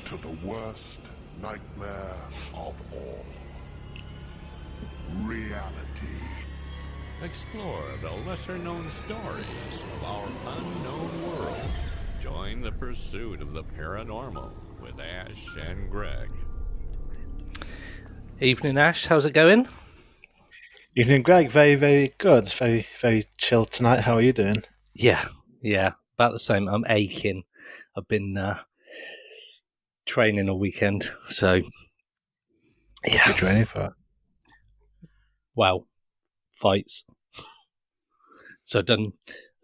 to the worst nightmare of all. Reality. Explore the lesser-known stories of our unknown world. Join the pursuit of the paranormal with Ash and Greg. Evening, Ash. How's it going? Evening, Greg. Very, very good. Very, very chill tonight. How are you doing? Yeah, about the same. I'm aching. I've been training all weekend, so yeah. What are you training for? Well, fights. So I've done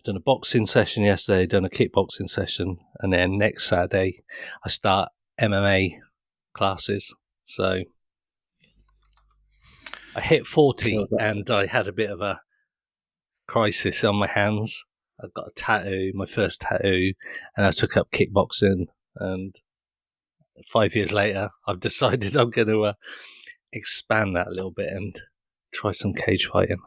a boxing session yesterday, done a kickboxing session, and then next Saturday I start MMA classes. So I hit 40 and I had a bit of a crisis on my hands. I got a tattoo, my first tattoo, and I took up kickboxing. And 5 years later, I've decided I'm going to expand that a little bit and try some cage fighting.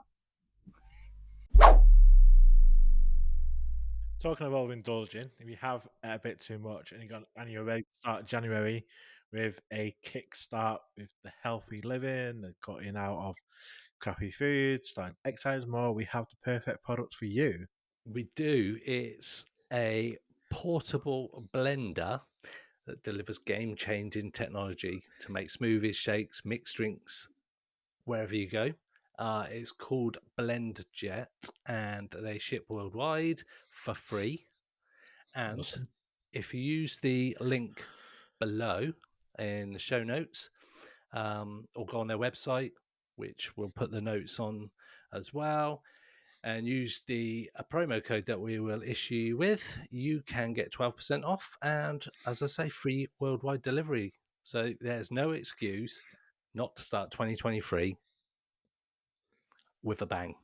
Talking about indulging, if you have a bit too much and you're ready to start January with a kickstart with the healthy living, the cutting out of crappy food, starting to exercise more, we have the perfect product for you. We do. It's a portable blender that delivers game-changing technology to make smoothies, shakes, mixed drinks, wherever you go. It's called BlendJet, and they ship worldwide for free. And Awesome. if you use the link below in the show notes, or go on their website, which we'll put the notes on as well, and use a promo code that we will issue you with, you can get 12% off and, as I say, free worldwide delivery. So there's no excuse not to start 2023 with a bang.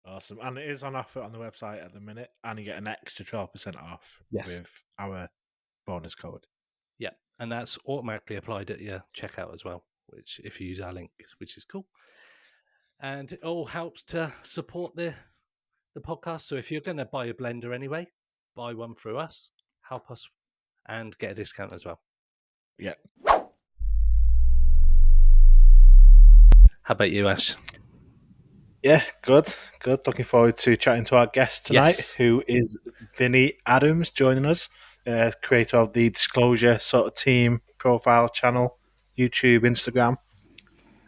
Awesome. And it is on offer on the website at the minute, and you get an extra 12% off with our bonus code. Yeah, and that's automatically applied at your checkout as well, which if you use our link, which is cool. And it all helps to support the podcast. So if you're going to buy a blender anyway, buy one through us, help us, and get a discount as well. Yeah. How about you, Ash? Yeah, good. Looking forward to chatting to our guest tonight, who is Vinnie Adams, joining us, creator of the Disclosure sort of team profile channel, YouTube, Instagram,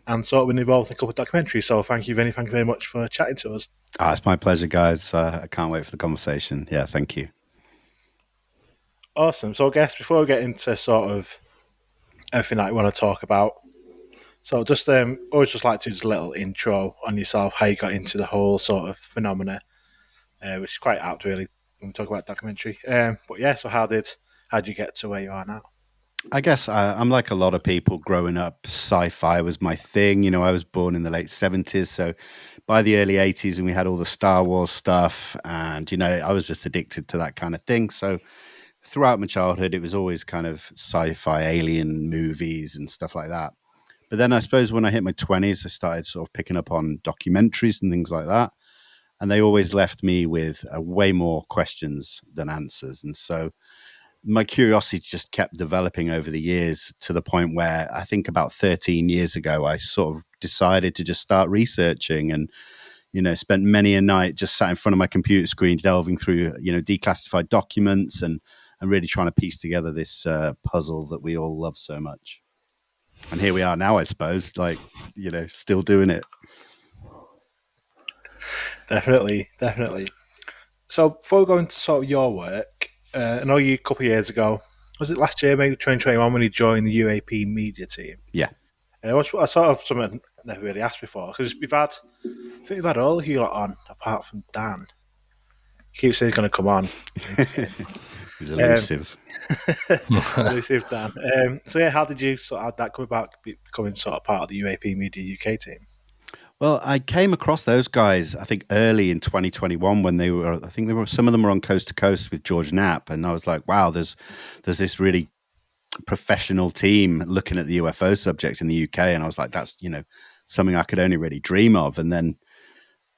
and sort of been involved in a couple of documentaries. So thank you, Vinnie. Thank you very much for chatting to us. It's my pleasure, guys. I can't wait for the conversation. Yeah, thank you. Awesome. So I guess before we get into sort of everything that you want to talk about, so just always just like to do a little intro on yourself, how you got into the whole sort of phenomena, which is quite apt really when we talk about documentary. But yeah, so how did you get to where you are now? I guess I'm like a lot of people growing up. Sci-fi was my thing. You know, I was born in the late 70s, so by the early 80s, and we had all the Star Wars stuff, and you know, I was just addicted to that kind of thing. So throughout my childhood, it was always kind of sci-fi, alien movies and stuff like that. But then I suppose when I hit my 20s, I started sort of picking up on documentaries and things like that. And they always left me with way more questions than answers. And so my curiosity just kept developing over the years to the point where I think about 13 years ago, I sort of decided to just start researching and, you know, spent many a night just sat in front of my computer screen, delving through, you know, declassified documents and really trying to piece together this puzzle that we all love so much. And here we are now, I suppose, like, you know, still doing it. Definitely. So before we go into sort of your work, I know you a couple of years ago, was it last year, maybe 2021, when you joined the UAP media team? Yeah. What's sort of something I never really asked before, because I think we've had all of you lot on, apart from Dan. He keeps saying he's going to come on. He's elusive. Elusive Dan. So yeah, how did that come about, becoming sort of part of the UAP Media UK team? Well, I came across those guys, I think, early in 2021 when some of them were on Coast to Coast with George Knapp. And I was like, wow, there's this really professional team looking at the UFO subject in the UK. And I was like, that's, you know, something I could only really dream of. And then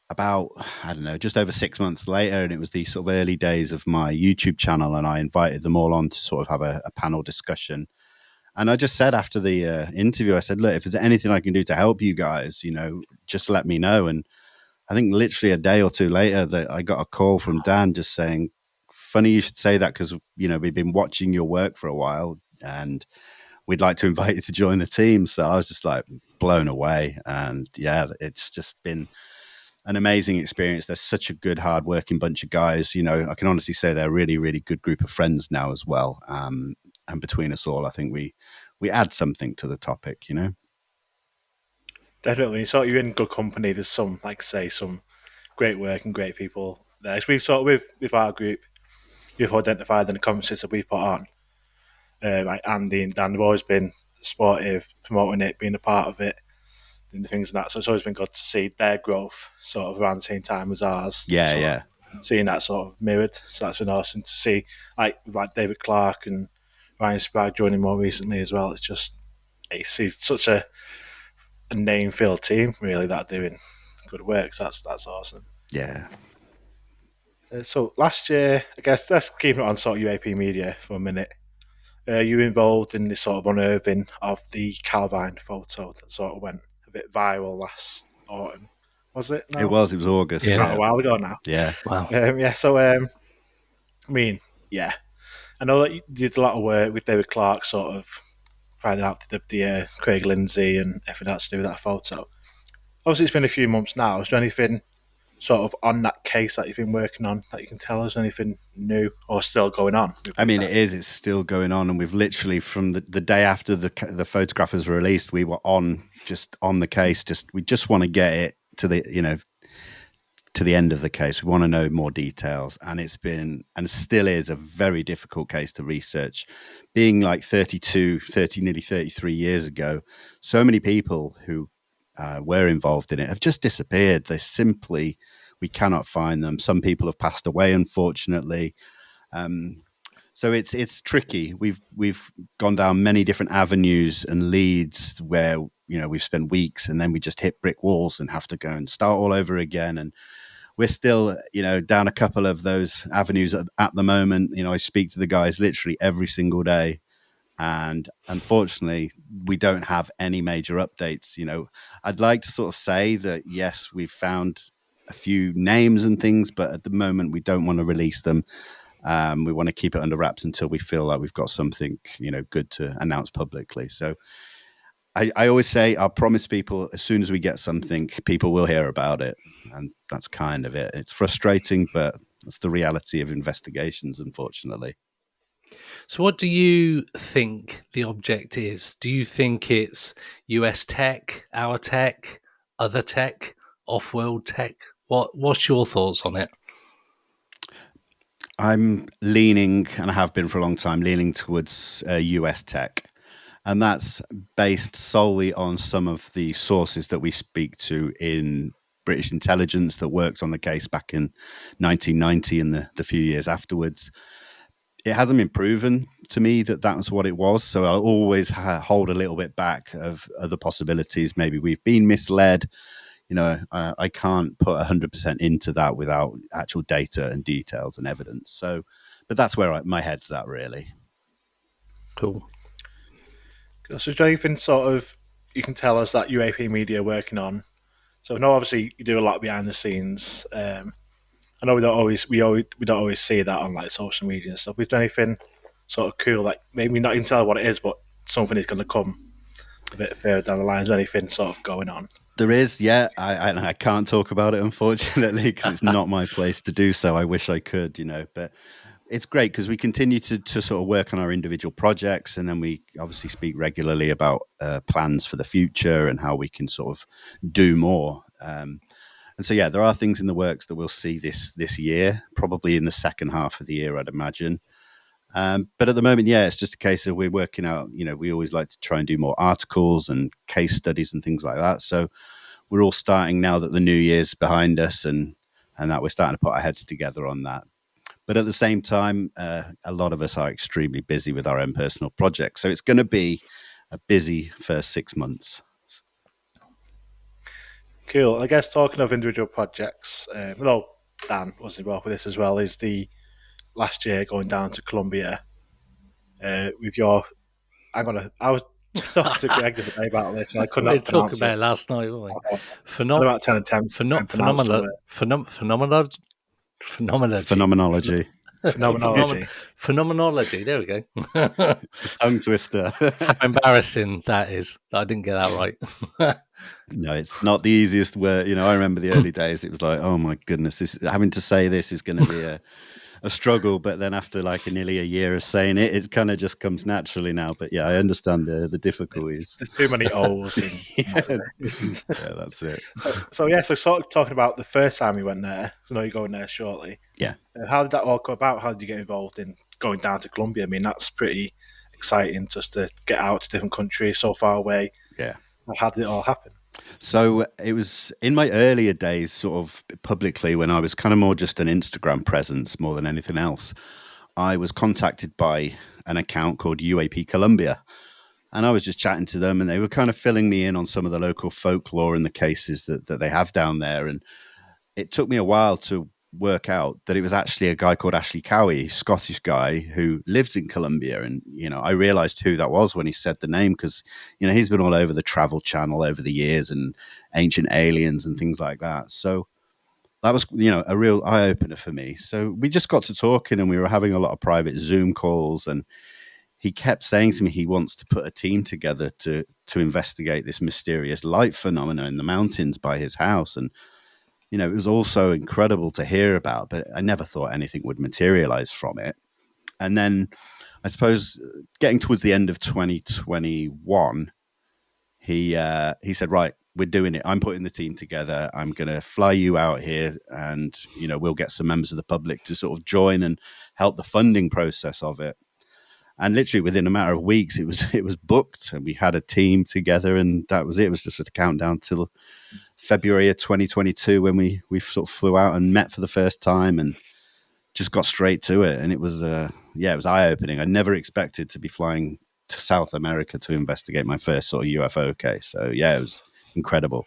about, I don't know, just over 6 months later, and it was the sort of early days of my YouTube channel, and I invited them all on to sort of have a panel discussion. And I just said after the interview, I said, look, if there's anything I can do to help you guys, just let me know. And I think literally a day or two later that I got a call from Dan just saying, funny you should say that, because, we've been watching your work for a while and we'd like to invite you to join the team. So I was just like blown away. And yeah, it's just been an amazing experience. They're such a good, hardworking bunch of guys. I can honestly say they're a really, really good group of friends now as well. And between us all, I think we add something to the topic, Definitely. So you're in good company. There's some, like I say, some great work and great people there. So we've sort of, with our group, you've identified in the conferences that we put on, like Andy and Dan have always been supportive, promoting it, being a part of it, and things like that. So it's always been good to see their growth sort of around the same time as ours. Yeah. Seeing that sort of mirrored. So that's been awesome to see, like David Clark and Ryan Sprague joining more recently as well. It's such a name-filled team, really, that are doing good work. So that's awesome. Yeah. So last year, I guess let's keep it on sort of UAP media for a minute. You were involved in this sort of unearthing of the Calvine photo that sort of went a bit viral last autumn. Was it? No? It was August. Yeah. Quite a while ago now. Yeah. Wow. So, I mean, yeah. I know that you did a lot of work with David Clark, sort of finding out the Craig Lindsay and everything that's to do with that photo. Obviously, it's been a few months now. Is there anything sort of on that case that you've been working on that you can tell us? Anything new or still going on? I mean, it's still going on, and we've literally, from the day after the photograph was released, we were on the case. We just want to get it to the end of the case. We want to know more details, and it's been and still is a very difficult case to research. Being like 30, nearly 33 years ago, so many people who were involved in it have just disappeared. We cannot find them. Some people have passed away, unfortunately. So it's tricky. We've gone down many different avenues and leads where we've spent weeks and then we just hit brick walls and have to go and start all over again. And we're still down a couple of those avenues at the moment. I speak to the guys literally every single day, and unfortunately we don't have any major updates. I'd like to sort of say that yes, we've found a few names and things, but at the moment we don't want to release them. We want to keep it under wraps until we feel like we've got something, good to announce publicly. So I always say, I'll promise people as soon as we get something, people will hear about it. And that's kind of it. It's frustrating, but that's the reality of investigations, unfortunately. So what do you think the object is? Do you think it's US tech, our tech, other tech, off-world tech? What's your thoughts on it? I'm leaning, and I have been for a long time, leaning towards US tech. And that's based solely on some of the sources that we speak to in British intelligence that worked on the case back in 1990 and the few years afterwards. It hasn't been proven to me that that's what it was. So I'll always hold a little bit back of other possibilities. Maybe we've been misled. I can't put 100% into that without actual data and details and evidence. So, but that's where my head's at, really. Cool. So is there anything sort of you can tell us that UAP media are working on? So I know obviously you do a lot behind the scenes. I know we don't always see that on like social media and stuff. Is there anything sort of cool, like maybe not even tell what it is, but something is going to come a bit further down the line? Is there anything sort of going on? There is, yeah. I can't talk about it, unfortunately, because it's not my place to do so. I wish I could, but it's great because we continue to sort of work on our individual projects, and then we obviously speak regularly about plans for the future and how we can sort of do more. And so, yeah, there are things in the works that we'll see this year, probably in the second half of the year, I'd imagine. But at the moment, yeah, it's just a case of we're working out, we always like to try and do more articles and case studies and things like that. So we're all starting now that the new year's behind us and that we're starting to put our heads together on that. But at the same time, a lot of us are extremely busy with our own personal projects. So it's going to be a busy first 6 months. Cool. I guess talking of individual projects, Dan was involved with this as well, is the last year going down to Colombia with your I was talking to Greg the other day about this, and I could We were not talking pronounce about it. it last night, weren't we? And about 10 attempts to pronounce the word. Phenomenology. Phenomenology. Phenomenology. Phenomenology. There we go. It's a tongue twister. How embarrassing that is. I didn't get that right. No, it's not the easiest word. You know, I remember the early days. It was like, oh my goodness, having to say this is going to be a struggle. But then after like nearly a year of saying it, it kind of just comes naturally now. But yeah, I understand the difficulties. There's too many O's. And, Yeah, that's it. So sort of talking about the first time you went there. I know you're going there shortly. Yeah. How did that all come about? How did you get involved in going down to Colombia? I mean, that's pretty exciting just to get out to different countries so far away. Yeah. How did it all happen? So it was in my earlier days, sort of publicly, when I was kind of more just an Instagram presence more than anything else. I was contacted by an account called UAP Colombia. And I was just chatting to them, and they were kind of filling me in on some of the local folklore and the cases that they have down there. And it took me a while to work out that it was actually a guy called Ashley Cowie, Scottish guy who lives in Colombia. And, you know, I realized who that was when he said the name, because, you know, he's been all over the Travel Channel over the years and Ancient Aliens and things like that. So that was, you know, a real eye opener for me. So we just got to talking, and we were having a lot of private Zoom calls, and he kept saying to me he wants to put a team together to investigate this mysterious light phenomena in the mountains by his house. And you know, it was also incredible to hear about, but I never thought anything would materialize from it. And then I suppose getting towards the end of 2021, he said, right, we're doing it. I'm putting the team together. I'm going to fly you out here, and, you know, we'll get some members of the public to sort of join and help the funding process of it. And literally within a matter of weeks, it was booked, and we had a team together, and that was it. It was just a countdown till February of 2022 when we sort of flew out and met for the first time and just got straight to it. And it was it was eye-opening. I never expected to be flying to South America to investigate my first sort of UFO case. So yeah, it was incredible.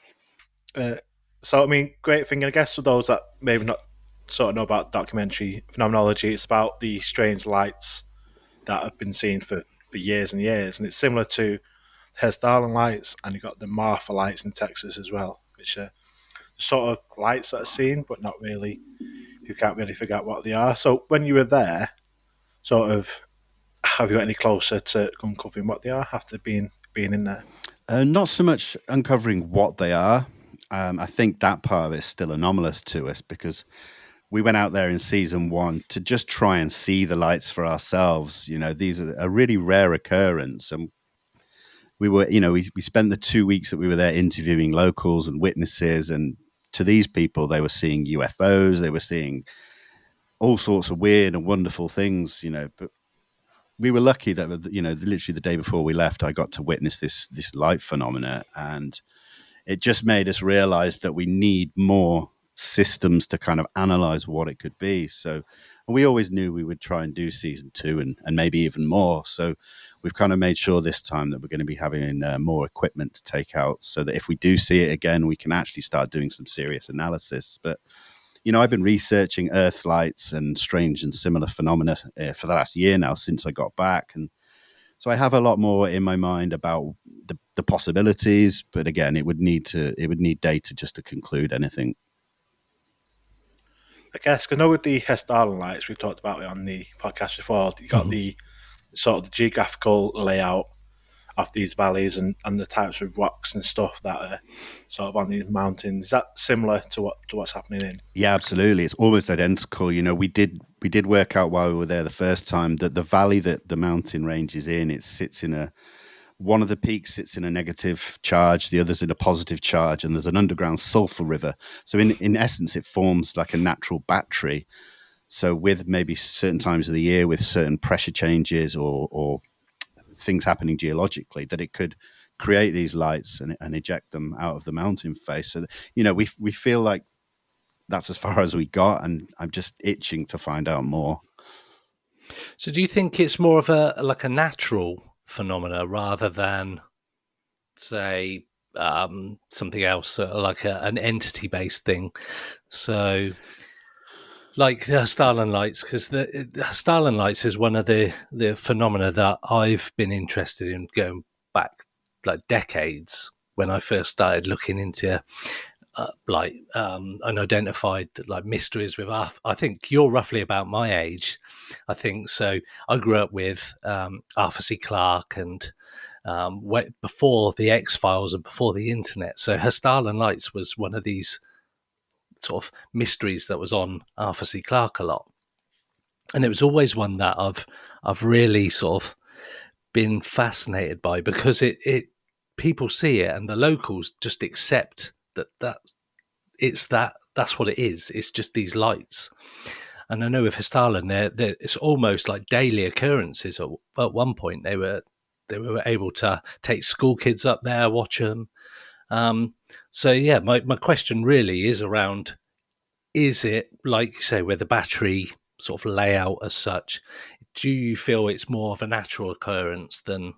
So I mean, great thing, I guess, for those that maybe not sort of know about documentary Phenomenology, it's about the strange lights that have been seen for years and years, and it's similar to Headliner lights, and you've got the Martha lights in Texas as well, which are sort of lights that are seen, but not really. You can't really figure out what they are. So when you were there, sort of, have you got any closer to uncovering what they are after being in there? Not so much uncovering what they are. I think that part of it is still anomalous to us, because we went out there in season 1 to just try and see the lights for ourselves. You know, these are a really rare occurrence. And we were, you know, we spent the 2 weeks that we were there interviewing locals and witnesses. And to these people, they were seeing UFOs, they were seeing all sorts of weird and wonderful things, you know. But we were lucky that, you know, literally the day before we left, I got to witness this light phenomena. And it just made us realize that we need more systems to kind of analyze what it could be. So we always knew we would try and do season 2 and maybe even more. So we've kind of made sure this time that we're going to be having more equipment to take out, so that if we do see it again, we can actually start doing some serious analysis. But, you know, I've been researching Earth lights and strange and similar phenomena for the last year now since I got back. And so I have a lot more in my mind about the possibilities, but again, it would need data just to conclude anything. I guess, because I know with the Headliner lights, we've talked about it on the podcast before, you got the sort of the geographical layout of these valleys and the types of rocks and stuff that are sort of on these mountains. Is that similar to what's happening in? Yeah, absolutely. It's almost identical. You know, we did work out while we were there the first time that the valley that the mountain range is in, it sits in one of the peaks sits in a negative charge, the other's in a positive charge, and there's an underground sulfur river. So in essence, it forms like a natural battery. So with maybe certain times of the year, with certain pressure changes or things happening geologically, that it could create these lights and eject them out of the mountain face. So, you know, we feel like that's as far as we got, and I'm just itching to find out more. So do you think it's more of a natural phenomena rather than, say, something else, like an entity-based thing? So like Starland lights, because the Starland lights is one of the phenomena that I've been interested in going back like decades when I first started looking into unidentified like mysteries with Arthur. I think you're roughly about my age. I think so. I grew up with Arthur C. Clarke and before the X-Files and before the internet. So Her Starland Lights was one of these sort of mysteries that was on Arthur C. Clarke a lot. And it was always one that I've really sort of been fascinated by, because it people see it and the locals just accept that's what it is. It's just these lights. And I know with Starland, it's almost like daily occurrences. At one point, they were able to take school kids up there, watch them. So yeah, my question really is around: is it like you say with the battery sort of layout as such? Do you feel it's more of a natural occurrence than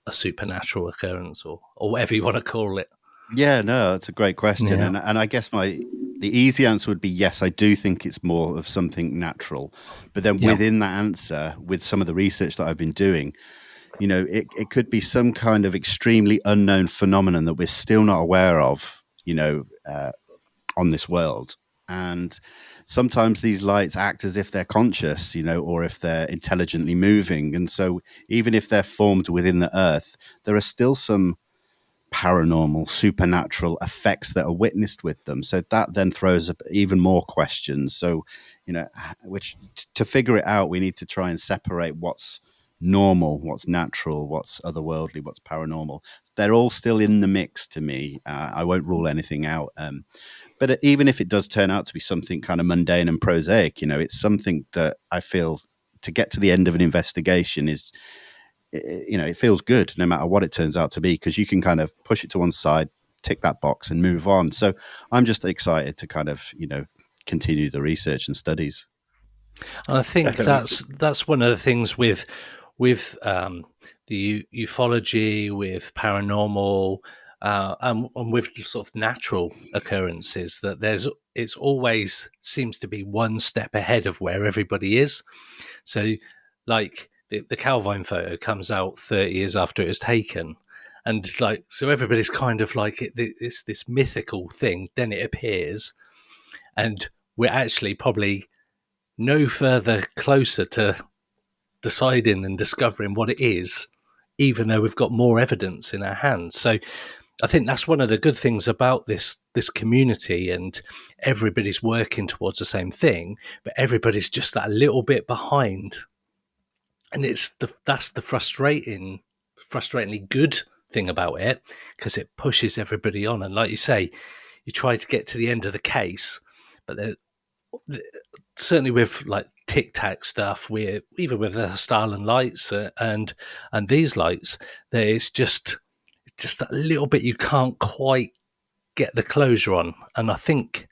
a supernatural occurrence, or whatever you want to call it? Yeah, no, that's a great question. Yeah. And I guess the easy answer would be yes, I do think it's more of something natural. But then Yeah. within that answer, with some of the research that I've been doing, it could be some kind of extremely unknown phenomenon that we're still not aware of, on this world. And sometimes these lights act as if they're conscious, or if they're intelligently moving. And so even if they're formed within the earth, there are still some paranormal, supernatural effects that are witnessed with them. So that then throws up even more questions. So, to figure it out, we need to try and separate what's normal, what's natural, what's otherworldly, what's paranormal. They're all still in the mix to me. I won't rule anything out. But even if it does turn out to be something kind of mundane and prosaic, it's something that I feel to get to the end of an investigation is, it feels good no matter what it turns out to be, because you can kind of push it to one side, tick that box and move on. So I'm just excited to kind of, continue the research and studies. And I think Definitely. that's one of the things with the ufology, with paranormal, and with sort of natural occurrences, that it's always seems to be one step ahead of where everybody is. So, like the Calvine photo comes out 30 years after it was taken. And like, so everybody's kind of like it's this mythical thing. Then it appears, and we're actually probably no further closer to deciding and discovering what it is, even though we've got more evidence in our hands. So I think that's one of the good things about this community, and everybody's working towards the same thing, but everybody's just that little bit behind. And that's the frustratingly good thing about it, because it pushes everybody on. And like you say, you try to get to the end of the case, but certainly with like Tic Tac stuff, we're even with the Starland lights and these lights, there's just that little bit you can't quite get the closure on. And I think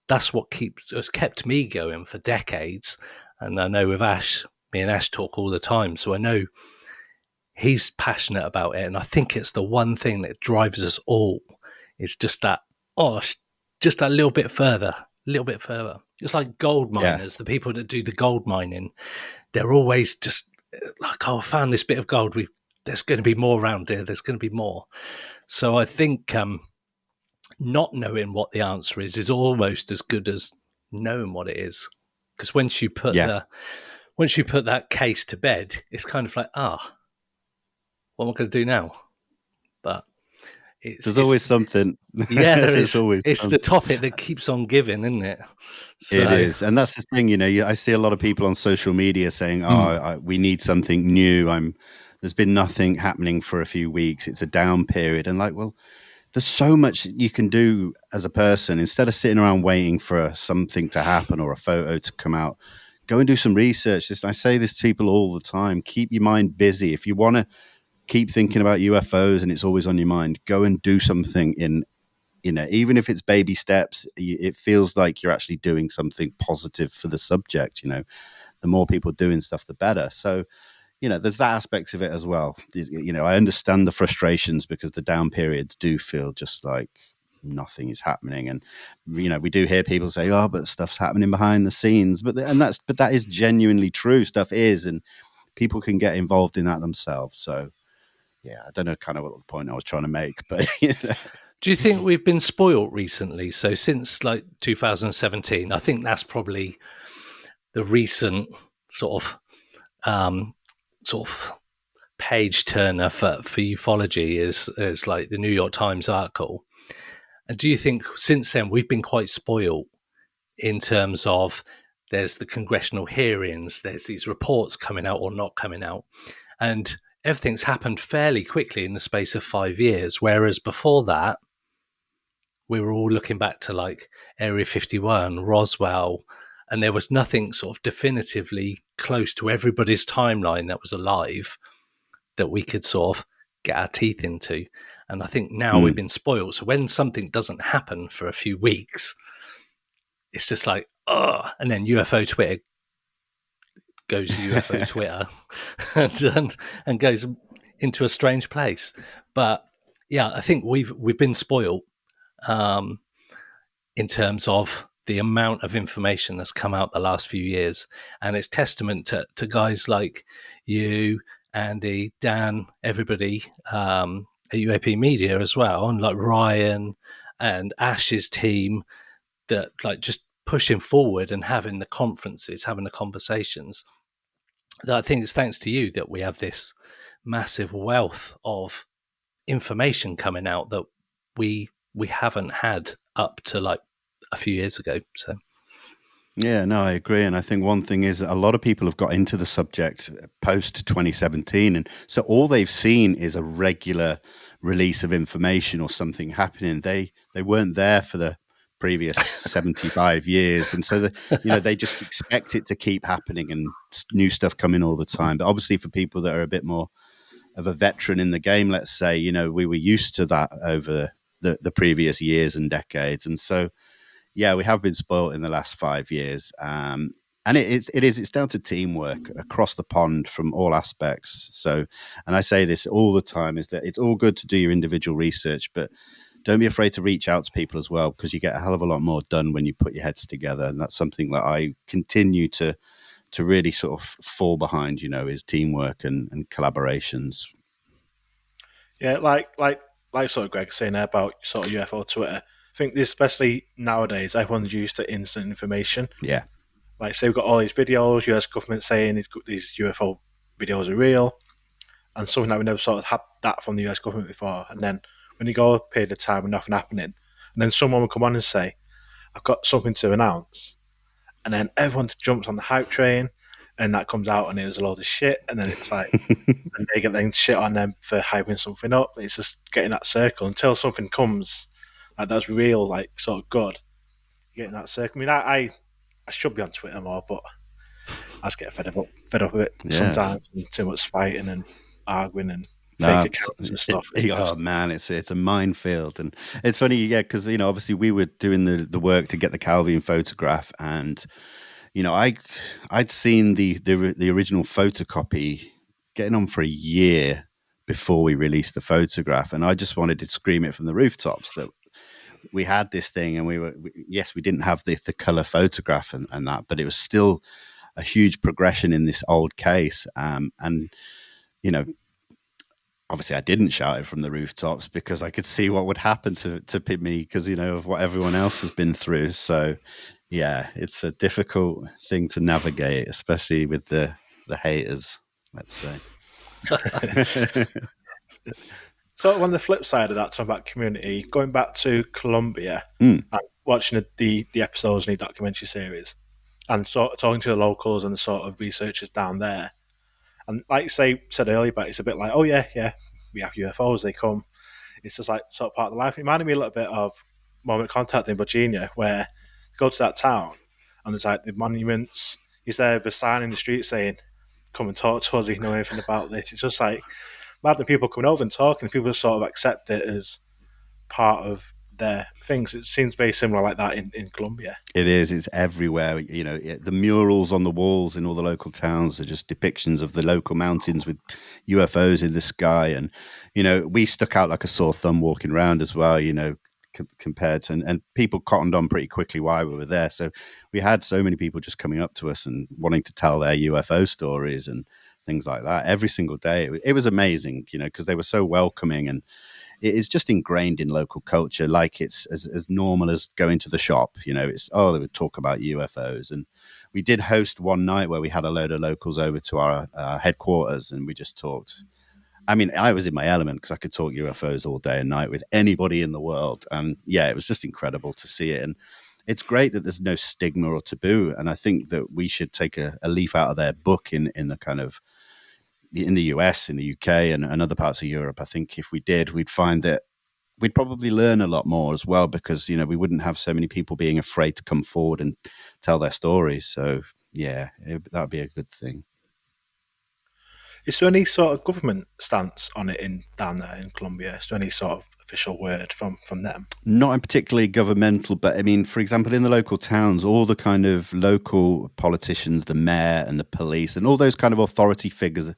that's what has kept me going for decades. And I know with Ash, me and Ash talk all the time, so I know he's passionate about it. And I think it's the one thing that drives us all. It's just that, just that little bit further, a little bit further. It's like gold miners, the people that do the gold mining, they're always just like, I found this bit of gold. There's going to be more around here. There's going to be more. So I think not knowing what the answer is almost as good as knowing what it is. Because once you put that case to bed, it's kind of like, what am I going to do now? But There's always something. Yeah, there There's is. always It's the something. topic that keeps on giving, isn't it? So, It is, and that's the thing. I see a lot of people on social media saying, we need something new. There's been nothing happening for a few weeks. It's a down period." And like, well, there's so much you can do as a person instead of sitting around waiting for something to happen or a photo to come out. Go and do some research. I say this to people all the time. Keep your mind busy. If you want to keep thinking about UFOs and it's always on your mind, go and do something even if it's baby steps, it feels like you're actually doing something positive for the subject. The more people doing stuff, the better. So, there's that aspect of it as well. I understand the frustrations because the down periods do feel just like nothing is happening. And we do hear people say, "Oh, but stuff's happening behind the scenes," but that is genuinely true. Stuff is, and people can get involved in that themselves. So yeah, I don't know kind of what the point I was trying to make, but Do you think we've been spoiled recently? So since like 2017, I think that's probably the recent sort of page turner for ufology is like the New York Times article. And do you think since then we've been quite spoiled in terms of there's the congressional hearings, there's these reports coming out or not coming out, and everything's happened fairly quickly in the space of 5 years, whereas before that we were all looking back to like Area 51, Roswell, and there was nothing sort of definitively close to everybody's timeline that was alive that we could sort of get our teeth into. And I think now we've been spoiled. So when something doesn't happen for a few weeks, it's just like, oh, and then UFO Twitter goes to UFO Twitter and goes into a strange place. But yeah, I think we've been spoiled in terms of the amount of information that's come out the last few years. And it's testament to guys like you, Andy, Dan, everybody at UAP Media as well, and like Ryan and Ash's team that like just pushing forward and having the conferences, having the conversations. That I think it's thanks to you that we have this massive wealth of information coming out that we haven't had up to like a few years ago. So yeah, no, I agree. And I think one thing is a lot of people have got into the subject post 2017. And so all they've seen is a regular release of information or something happening. They weren't there for the previous 75 years. And so, they just expect it to keep happening and new stuff coming all the time. But obviously for people that are a bit more of a veteran in the game, let's say, we were used to that over the previous years and decades. And so, yeah, we have been spoiled in the last 5 years. And it's down to teamwork across the pond from all aspects. So, and I say this all the time, is that it's all good to do your individual research, but don't be afraid to reach out to people as well, because you get a hell of a lot more done when you put your heads together. And that's something that I continue to really sort of fall behind, is teamwork and collaborations. Yeah, like sort of Greg saying there about sort of UFO Twitter. I think especially nowadays, everyone's used to instant information. Yeah. Like, say we've got all these videos, US government saying these UFO videos are real, and something that we never sort of had that from the US government before. And then when you go a period of time with nothing happening, and then someone will come on and say, I've got something to announce. And then everyone jumps on the hype train, and that comes out and it was a load of shit. And then it's like, and they get then shit on them for hyping something up. It's just getting that circle until something comes like that's real, like sort of good. You get in that circle. I mean, I should be on Twitter more, but I just get fed up with it sometimes, and too much fighting and arguing and fake accounts and stuff. Oh man, it's a minefield. And it's funny, yeah, because obviously we were doing the work to get the Calvine photograph, and I'd seen the original photocopy getting on for a year before we released the photograph, and I just wanted to scream it from the rooftops that we had this thing, and we didn't have the color photograph and that, but it was still a huge progression in this old case. And obviously I didn't shout it from the rooftops because I could see what would happen to me because, of what everyone else has been through. So yeah, it's a difficult thing to navigate, especially with the haters, let's say. So on the flip side of that, talking about community, going back to Colombia and watching the episodes in the documentary series, and sort of talking to the locals and the sort of researchers down there, and like said earlier, but it's a bit like, oh yeah, we have UFOs, they come. It's just like sort of part of the life. It reminded me a little bit of Moment of Contact in Virginia, where you go to that town and there's like the monuments. Is there a sign in the street saying, "Come and talk to us if you know anything about this"? It's just like rather than people coming over and talking, people sort of accept it as part of their things. It seems very similar like that in Colombia. It is. It's everywhere. The murals on the walls in all the local towns are just depictions of the local mountains with UFOs in the sky. And, we stuck out like a sore thumb walking around as well, compared to, and people cottoned on pretty quickly while we were there. So we had so many people just coming up to us and wanting to tell their UFO stories and things like that every single day. It was amazing, because they were so welcoming, and it is just ingrained in local culture. Like it's as normal as going to the shop. It's they would talk about UFOs, and we did host one night where we had a load of locals over to our headquarters, and we just talked. I mean, I was in my element because I could talk UFOs all day and night with anybody in the world. And yeah, it was just incredible to see it. And it's great that there's no stigma or taboo. And I think that we should take a leaf out of their book in the kind of in the US, in the UK, and other parts of Europe. I think if we did, we'd find that we'd probably learn a lot more as well, because, we wouldn't have so many people being afraid to come forward and tell their stories. So yeah, that would be a good thing. Is there any sort of government stance on it down there in Colombia? Is there any sort of official word from them? Not particularly governmental, but I mean, for example, in the local towns, all the kind of local politicians, the mayor and the police and all those kind of authority figures,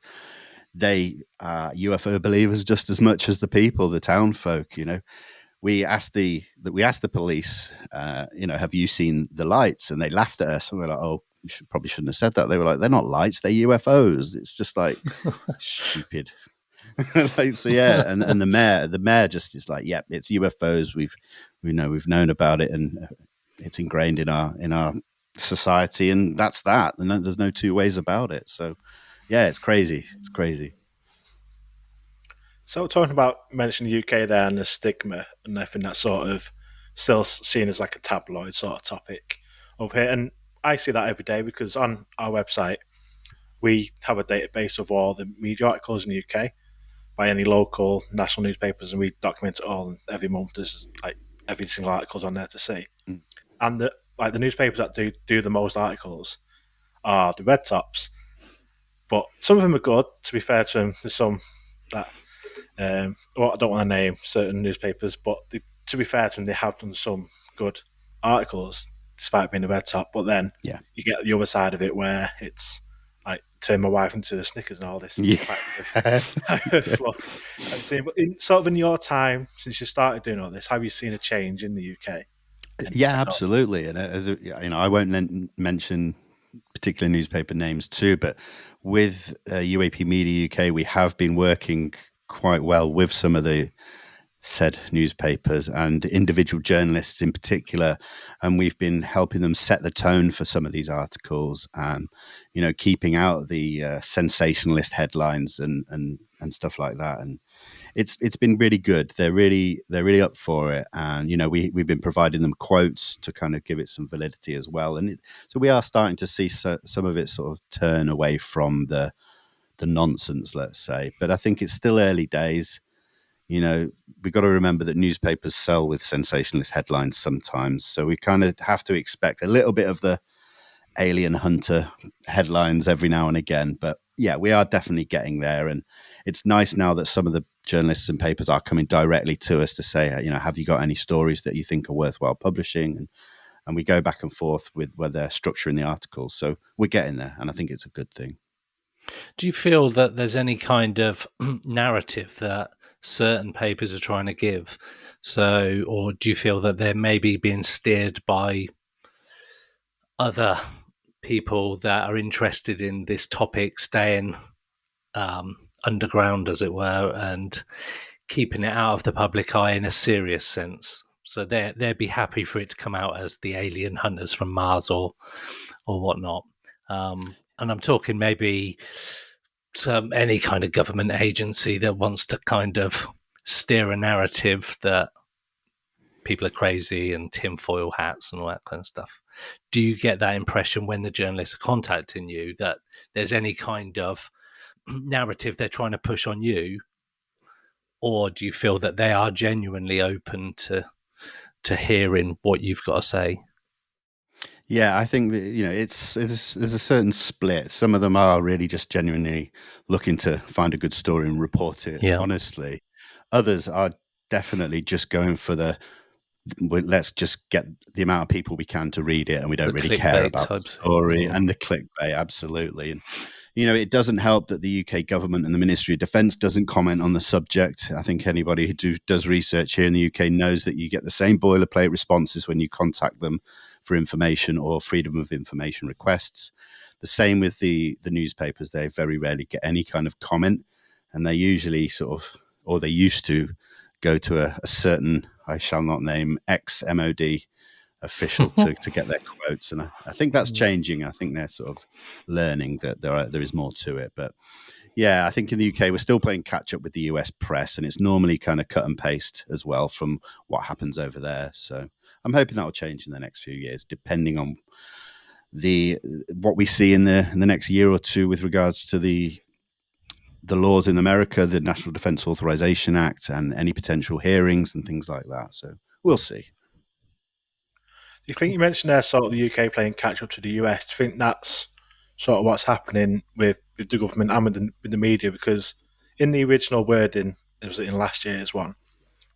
they are UFO believers just as much as the people, the town folk. We asked the police, have you seen the lights? And they laughed at us. And we're like, oh, probably shouldn't have said that. They were like, they're not lights, they're UFOs. It's just like stupid. So yeah, and the mayor just is like, yep, it's UFOs. We've known about it, and it's ingrained in our society, and that's that. And there's no two ways about it. So yeah, it's crazy. It's crazy. So talking about mentioning the UK there and the stigma and everything, that's sort of still seen as like a tabloid sort of topic over here. And I see that every day because on our website, we have a database of all the media articles in the UK by any local national newspapers, and we document it all. And every month there's like every single article's on there to see. And the newspapers that do the most articles are the red tops. But some of them are good, to be fair to them. There's some that I don't want to name certain newspapers, but to be fair to them, they have done some good articles despite being a red top. But then you get the other side of it where it's like turn my wife into a Snickers and all this type of fluff. But in your time since you started doing all this, have you seen a change in the UK? Yeah, absolutely. And I won't mention particular newspaper names too, but with UAP Media UK, we have been working quite well with some of the said newspapers and individual journalists in particular, and we've been helping them set the tone for some of these articles, keeping out the sensationalist headlines and stuff like that. And it's been really good. They're really up for it, and we've been providing them quotes to kind of give it some validity as well. And so we are starting to see some of it sort of turn away from the nonsense, let's say. But I think it's still early days. We've got to remember that newspapers sell with sensationalist headlines sometimes, so we kind of have to expect a little bit of the alien hunter headlines every now and again. But yeah, we are definitely getting there, and it's nice now that some of the journalists and papers are coming directly to us to say, have you got any stories that you think are worthwhile publishing? And we go back and forth with where they're structuring the articles. So we're getting there, and I think it's a good thing. Do you feel that there's any kind of narrative that certain papers are trying to give? So, or do you feel that they're maybe being steered by other people that are interested in this topic, staying underground, as it were, and keeping it out of the public eye in a serious sense? So they'd be happy for it to come out as the alien hunters from Mars or whatnot. And I'm talking maybe any kind of government agency that wants to kind of steer a narrative that people are crazy and tinfoil hats and all that kind of stuff. Do you get that impression when the journalists are contacting you that there's any kind of narrative they're trying to push on you? Or do you feel that they are genuinely open to hearing what you've got to say? Yeah, I think that, there's a certain split. Some of them are really just genuinely looking to find a good story and report it honestly. Others are definitely just going for let's just get the amount of people we can to read it, and we don't really care about the story and the clickbait. Absolutely. And it doesn't help that the UK government and the Ministry of Defence doesn't comment on the subject. I think anybody who does research here in the UK knows that you get the same boilerplate responses when you contact them for information or freedom of information requests. The same with the newspapers. They very rarely get any kind of comment, and they usually they used to go to a certain, I shall not name, ex-MOD official to get their quotes, and I think that's changing. I think they're sort of learning that there is more to it. But yeah, I think in the UK we're still playing catch up with the US press, and it's normally kind of cut and paste as well from what happens over there. So I'm hoping that will change in the next few years, depending on what we see in the next year or two with regards to the laws in America, the National Defense Authorization Act, and any potential hearings and things like that. So we'll see. Do you think you mentioned there sort of the UK playing catch up to the US? Do you think that's sort of what's happening with the government and with the media? Because in the original wording, it was in last year's one,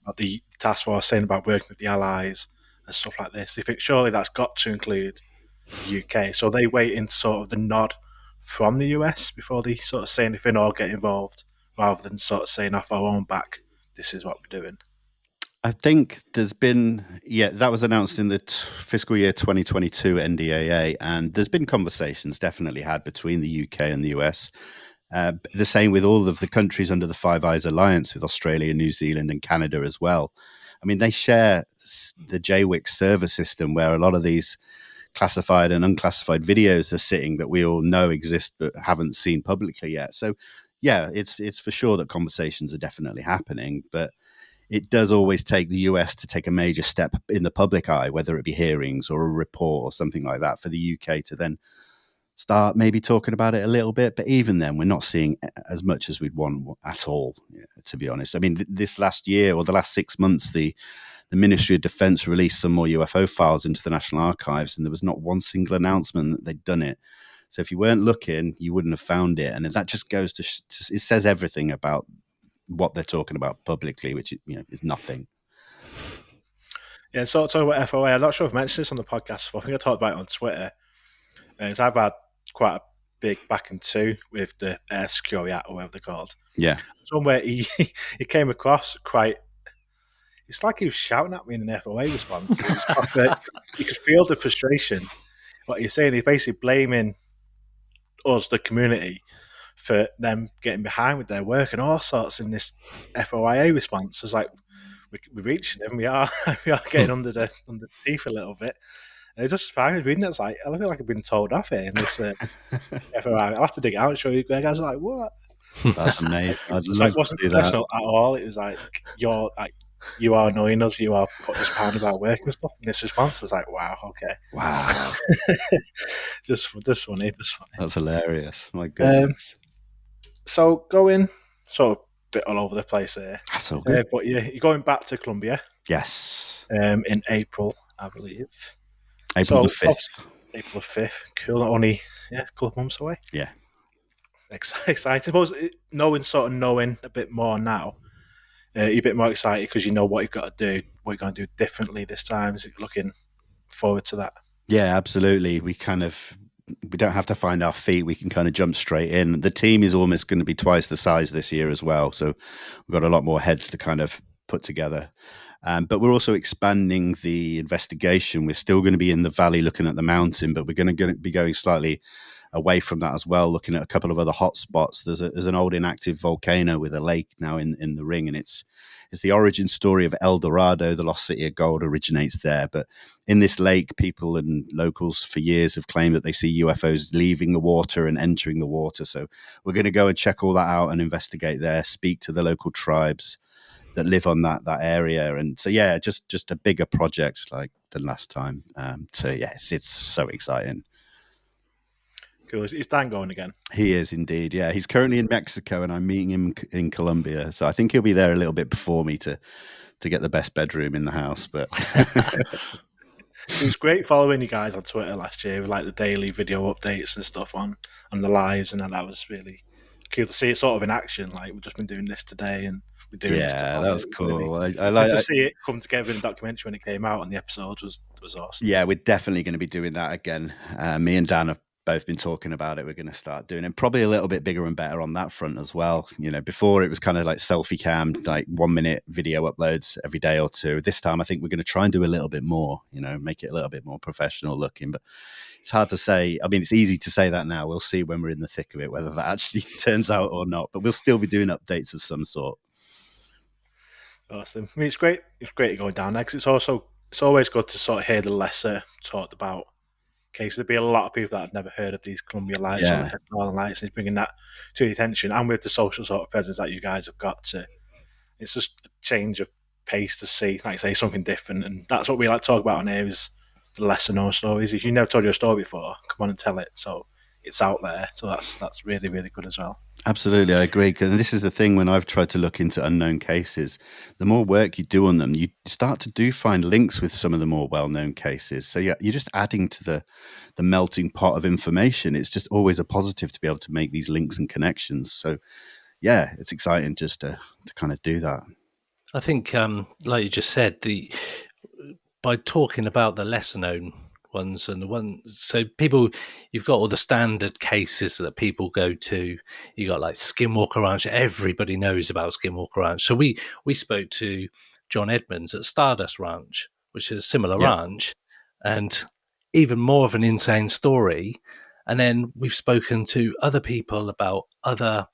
about the task force saying about working with the Allies and stuff like this. Do you think surely that's got to include the UK? So they wait into sort of the nod from the US before they sort of say anything or get involved, rather than sort of saying off our own back, this is what we're doing. I think there's been, that was announced in the fiscal year 2022 NDAA, and there's been conversations definitely had between the UK and the US. The same with all of the countries under the Five Eyes Alliance, with Australia, New Zealand, and Canada as well. I mean, they share the JWIC server system where a lot of these classified and unclassified videos are sitting that we all know exist but haven't seen publicly yet. So, yeah, it's for sure that conversations are definitely happening, but it does always take the US to take a major step in the public eye, whether it be hearings or a report or something like that, for the UK to then start maybe talking about it a little bit. But even then, we're not seeing as much as we'd want at all, to be honest. I mean, this last year or the last 6 months, the Ministry of Defence released some more UFO files into the National Archives, and there was not one single announcement that they'd done it. So if you weren't looking, you wouldn't have found it. And that just goes to it says everything about what they're talking about publicly, which is nothing. Yeah, so talking about FOA, I'm not sure if I've mentioned this on the podcast before. I think I talked about it on Twitter. Because I've had quite a big back and two with the Air Security Act, or whatever they're called. Yeah. Somewhere he came across quite. It's like he was shouting at me in an FOA response. It was proper, you could feel the frustration. What he's saying, he's basically blaming us, the community, for them getting behind with their work and all sorts in this FOIA response. It's like we're reaching them, we are getting under the teeth a little bit. And it's just fine reading it. It's like I feel like I've been told off here in this FOIA. I'll have to dig it out and show you. Guys are like, what? That's amazing. It wasn't professional at all. It was like you are annoying us. You are putting us behind about work and stuff. And this response was like, wow, okay, wow, just funny. That's hilarious. My goodness. So going sort of a bit all over the place here. That's all good. But you're going back to Colombia. Yes. In April, I believe. April the 5th. April the 5th. Cool. Only a couple of months away. Yeah. Excited. I suppose knowing a bit more now, you're a bit more excited because you know what you've got to do, what you're going to do differently this time. Is it looking forward to that? Yeah, absolutely. We don't have to find our feet. We can kind of jump straight in. The team is almost going to be twice the size this year as well. So we've got a lot more heads to kind of put together. But we're also expanding the investigation. We're still going to be in the valley looking at the mountain, but we're going to be going slightly away from that as well, looking at a couple of other hot spots. There's an old inactive volcano with a lake now in the ring, and it's the origin story of El Dorado. The lost city of gold originates there. But in this lake, people and locals for years have claimed that they see UFOs leaving the water and entering the water. So we're going to go and check all that out and investigate there, speak to the local tribes that live on that area. And so, yeah, just a bigger project like the last time. So, yes, it's so exciting. Cool. Is Dan going again? He is indeed, yeah. He's currently in Mexico and I'm meeting him in Colombia. So I think he'll be there a little bit before me to get the best bedroom in the house. But it was great following you guys on Twitter last year with like the daily video updates and stuff on the lives, and that was really cool to see it sort of in action. Like, we've just been doing this today and we're doing this tomorrow. That was cool. Really, I like to see it come together in the documentary when it came out, and the episode was awesome. Yeah, we're definitely going to be doing that again. Me and Dan are both been talking about it. We're going to start doing it probably a little bit bigger and better on that front as well. Before it was kind of like selfie cam, like 1 minute video uploads every day or two. This time I think we're going to try and do a little bit more, make it a little bit more professional looking, but it's hard to say. I mean, it's easy to say that now. We'll see when we're in the thick of it, whether that actually turns out or not, but we'll still be doing updates of some sort. Awesome. I mean, it's great to go down there, because it's always good to sort of hear the lesser talked about case. There'd be a lot of people that had never heard of these Columbia lights or the Headliner lights, and he's bringing that to the attention. And with the social sort of presence that you guys have got it's just a change of pace to see, like I say, something different. And that's what we like to talk about on here, is the lesser known stories. If you never told your story before, come on and tell it. So it's out there. So that's really, really good as well. Absolutely, I agree. And this is the thing, when I've tried to look into unknown cases, the more work you do on them, you start to find links with some of the more well-known cases. So yeah, you're just adding to the melting pot of information. It's just always a positive to be able to make these links and connections. So yeah, it's exciting just to kind of do that. I think, like you just said, by talking about the lesser known ones and so people, you've got all the standard cases that people go to. You got like Skinwalker Ranch. Everybody knows about Skinwalker Ranch. So we spoke to John Edmonds at Stardust Ranch, which is a similar ranch, and even more of an insane story. And then we've spoken to other people about other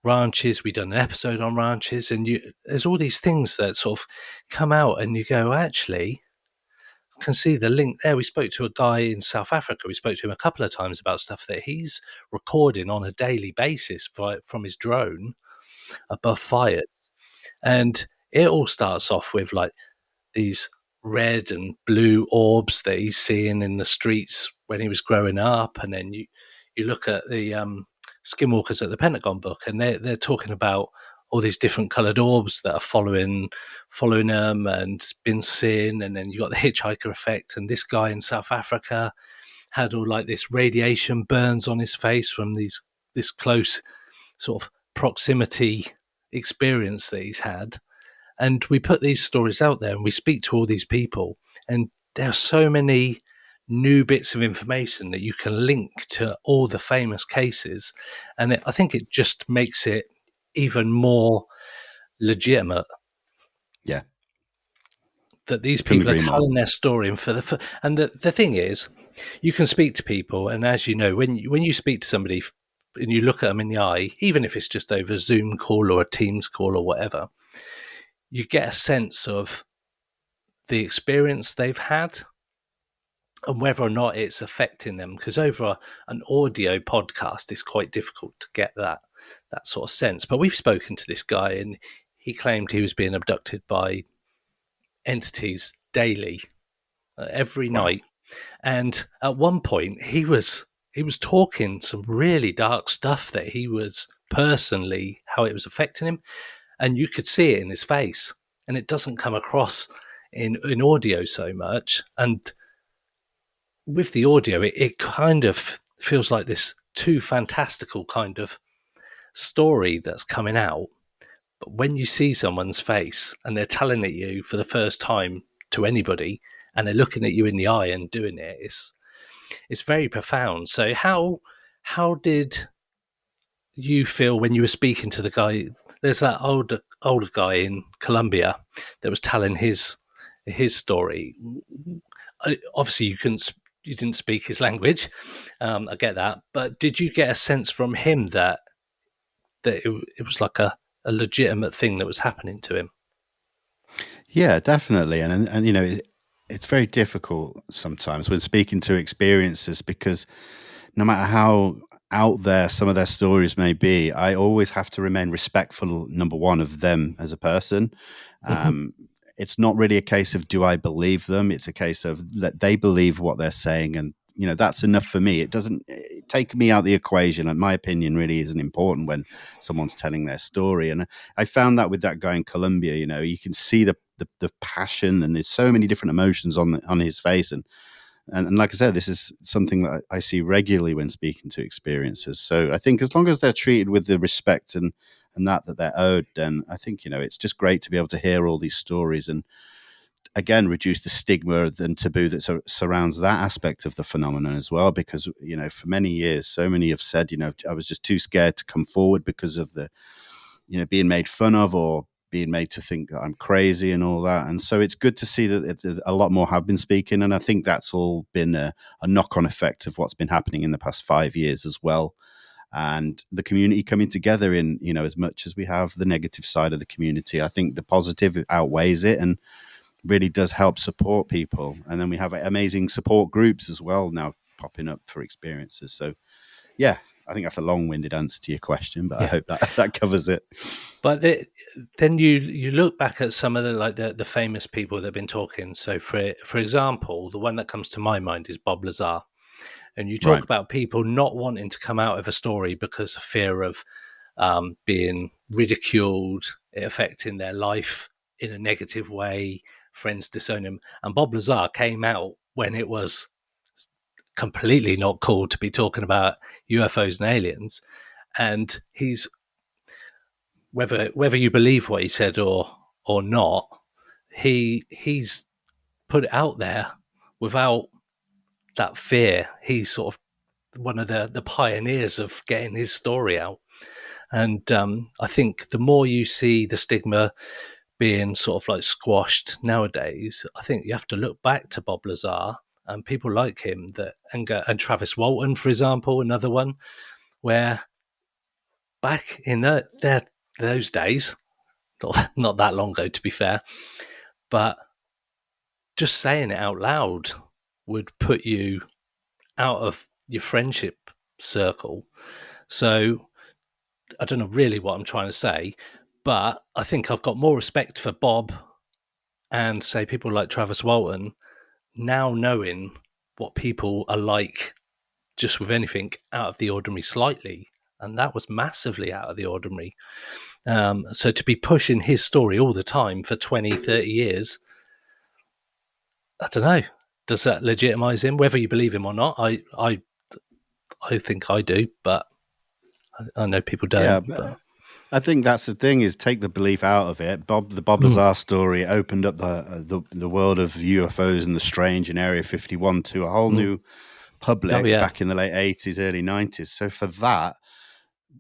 ranches. We've done an episode on ranches, and there's all these things that sort of come out, and you go, actually, I can see the link there. We spoke to a guy in South Africa. We spoke to him a couple of times about stuff that he's recording on a daily basis from his drone above fires. And it all starts off with like these red and blue orbs that he's seeing in the streets when he was growing up. And then you look at the skinwalkers at the Pentagon book, and they're talking about all these different coloured orbs that are following them and been seen. And then you got the hitchhiker effect. And this guy in South Africa had all like this radiation burns on his face from this close sort of proximity experience that he's had. And we put these stories out there, and we speak to all these people, and there are so many new bits of information that you can link to all the famous cases. And I think it just makes it even more legitimate. Yeah. That these people are telling their story. And the thing is, you can speak to people, and as you know, when you speak to somebody and you look at them in the eye, even if it's just over a Zoom call or a Teams call or whatever, you get a sense of the experience they've had and whether or not it's affecting them. Because over an audio podcast, it's quite difficult to get that sort of sense. But we've spoken to this guy, and he claimed he was being abducted by entities daily, every night. And at one point, he was talking some really dark stuff that he was personally, how it was affecting him. And you could see it in his face, and it doesn't come across in audio so much. And with the audio, it kind of feels like this too fantastical kind of story that's coming out. But when you see someone's face and they're telling it you for the first time to anybody, and they're looking at you in the eye and doing it, it's very profound. So how did you feel when you were speaking to the guy? There's that older guy in Colombia that was telling his story. Obviously, you didn't speak his language. I get that, but did you get a sense from him that it was like a legitimate thing that was happening to him? Yeah, definitely. And you know, it's very difficult sometimes when speaking to experiences, because no matter how out there some of their stories may be, I always have to remain respectful, number one, of them as a person. It's not really a case of do I believe them. It's a case of that they believe what they're saying, and you know, that's enough for me. It doesn't take me out of the equation, and my opinion really isn't important when someone's telling their story. And I found that with that guy in Colombia, you know, you can see the passion, and there's so many different emotions on his face. And like I said, this is something that I see regularly when speaking to experiences. So I think as long as they're treated with the respect and that they're owed, then I think, you know, it's just great to be able to hear all these stories. And again reduce the stigma and taboo that surrounds that aspect of the phenomenon as well. Because for many years, so many have said, I was just too scared to come forward because of the being made fun of or being made to think that I'm crazy and all that. And so it's good to see that a lot more have been speaking. And I think that's all been a knock-on effect of what's been happening in the past 5 years as well. And the community coming together in, as much as we have the negative side of the community, I think the positive outweighs it and really does help support people. And then we have amazing support groups as well now popping up for experiences. So yeah, I think that's a long-winded answer to your question, but I hope that covers it. But then you look back at some of the famous people that have been talking. So for example, the one that comes to my mind is Bob Lazar. And you talk about people not wanting to come out of a story because of fear of being ridiculed, it affecting their life in a negative way, friends disown him. And Bob Lazar came out when it was completely not cool to be talking about UFOs and aliens. And he's, whether you believe what he said or not, he's put it out there without that fear. He's sort of one of the pioneers of getting his story out. And I think the more you see the stigma being sort of like squashed nowadays, I think you have to look back to Bob Lazar and people like him and Travis Walton, for example, another one, where back in those days, not that long ago to be fair, but just saying it out loud would put you out of your friendship circle. So I don't know really what I'm trying to say, but I think I've got more respect for Bob and say people like Travis Walton now, knowing what people are like just with anything out of the ordinary slightly. And that was massively out of the ordinary. So to be pushing his story all the time for 20, 30 years, I don't know. Does that legitimize him? Whether you believe him or not, I think I do, but I know people don't. Yeah, but I think that's the thing, is take the belief out of it. The Bob Lazar story opened up the world of UFOs and the strange in Area 51 to a whole new public back in the late 80s, early 90s. So for